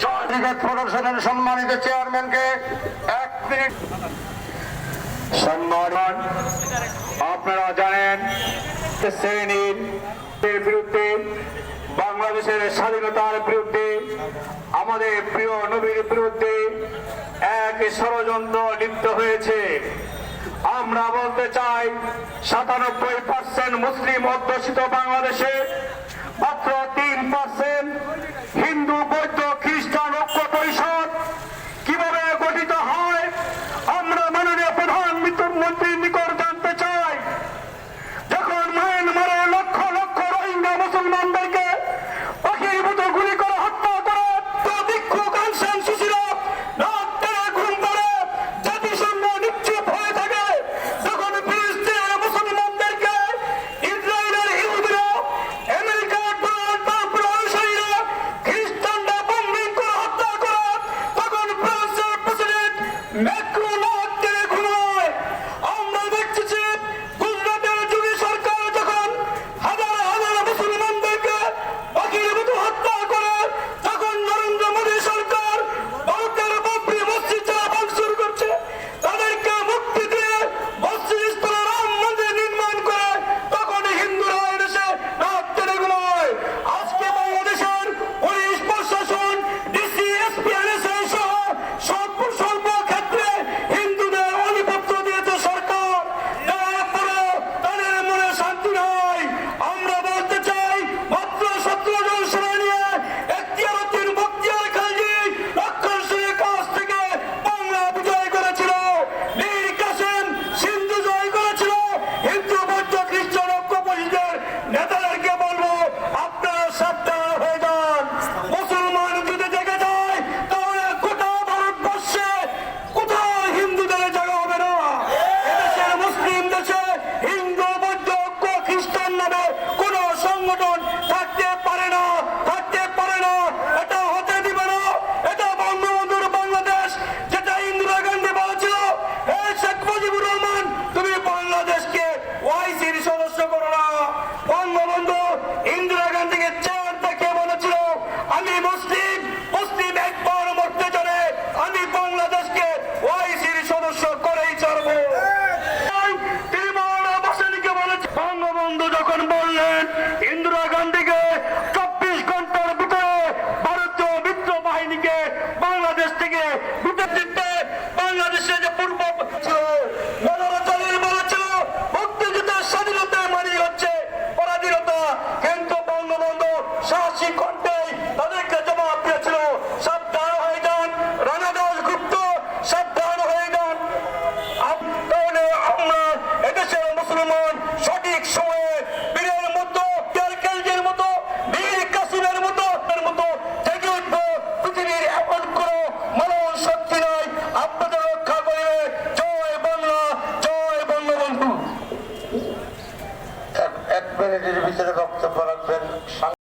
প্রদর্শনের সম্মানিত চেয়ারম্যানকে 1 মিনিট। সম্মান, আপনারা জানেন শ্রেণীর বিরুদ্ধে, বাংলাদেশের স্বাধীনতার বিরুদ্ধে, আমাদের প্রিয় নবীর বিরুদ্ধে এক ষড়যন্ত্র লিপ্ত হয়েছে। আমরা বলতে চাই 97% মুসলিম অধ্যুষিত বাংলাদেশে মাত্র 3% হিন্দু, বৌদ্ধ, খ্রিস্টান ঐক্য পরিষদ কিভাবে গঠিত হয় আমরা মাননীয় প্রধানমন্ত্রীর নিকট জানতে চাই। যখন মায়ানমারে লক্ষ লক্ষ রোহিঙ্গা মুসলমানদেরকে পাখির মতো গুলি করে হত্যা করে ভিক্ষুক আং সান সুচিরা রাত টেনে ঘুম পড়ে জাতিসংঘ নিশ্চুপ হয়ে থাকে, যখন ফিলিস্তিনের মুসলমানদেরকে ইসরায়েলের ইহুদিরা, আমেরিকার ডোনাল্ড ট্রাম্পের অনুসারীরা, খ্রিস্টানরা বম্বিং করে হত্যা করে, তখন ফ্রান্সের প্রেসিডেন্ট ম্যাক্রন রাত টেনে ঘুমায়। আমরা দেখতেছি গুজরাটের যোগী সরকার যখন হাজার হাজার মুসলমানদেরকে পাখির মতো হত্যা করে, তখন নরেন্দ্র মোদী সরকার ভারতের বাবরি মসজিদ যারা ভাঙচুর করছে তাদেরকে মুক্তি দিয়ে মসজিদ স্থলে রাম মন্দির নির্মাণ করে, তখন হিন্দুরা এদেশে রাত টেনে ঘুমায়। আজকে বাংলাদেশের পুলিশ প্রশাসন, ডিসি, এসপি, এনএসআই সহ স্বল্প ক্ষেত্রে হিন্দুদের আধিপত্য দিয়েছে সরকার। তারপরেও তাদের মনে শান্তি নাই। আমরা বলতে চাই মাত্র 17 জন সেনা নিয়ে এখতিয়ারউদ্দিন বখতিয়ার খলজি রক্ষণশীলের কাছ থেকে বাংলা বিজয় করেছিল, মীর কাসেম সিন্ধু জয় করেছিল। হিন্দু, বৌদ্ধ, খ্রিস্টান ঐক্য পরিষদের নেতাদেরকে বলবো আপনারা সাবধান হয়ে যান। মুসলমান যদি জেগে যায় তাহলে গোটা ভারতবর্ষে কোথাও হিন্দুদের জায়গা হবে না। এদেশের মুসলিম দেশে হিন্দু, বৌদ্ধ, ঐক্য, খ্রিস্টান নামে কোন সংগঠন থাকতে পারে না, থাকতে পারে না। এটা হতে দিবে না। এটা বঙ্গবন্ধুর বাংলাদেশ, যেটা ইন্দিরা গান্ধী বলেছিল, হে শেখ মুজিবুর রহমান তুমি বাংলাদেশকে ওআইসির সদস্য করো না। বঙ্গবন্ধু ইন্দিরা গান্ধীকে চেয়ার থেকে বলেছিল আমি মুসলিম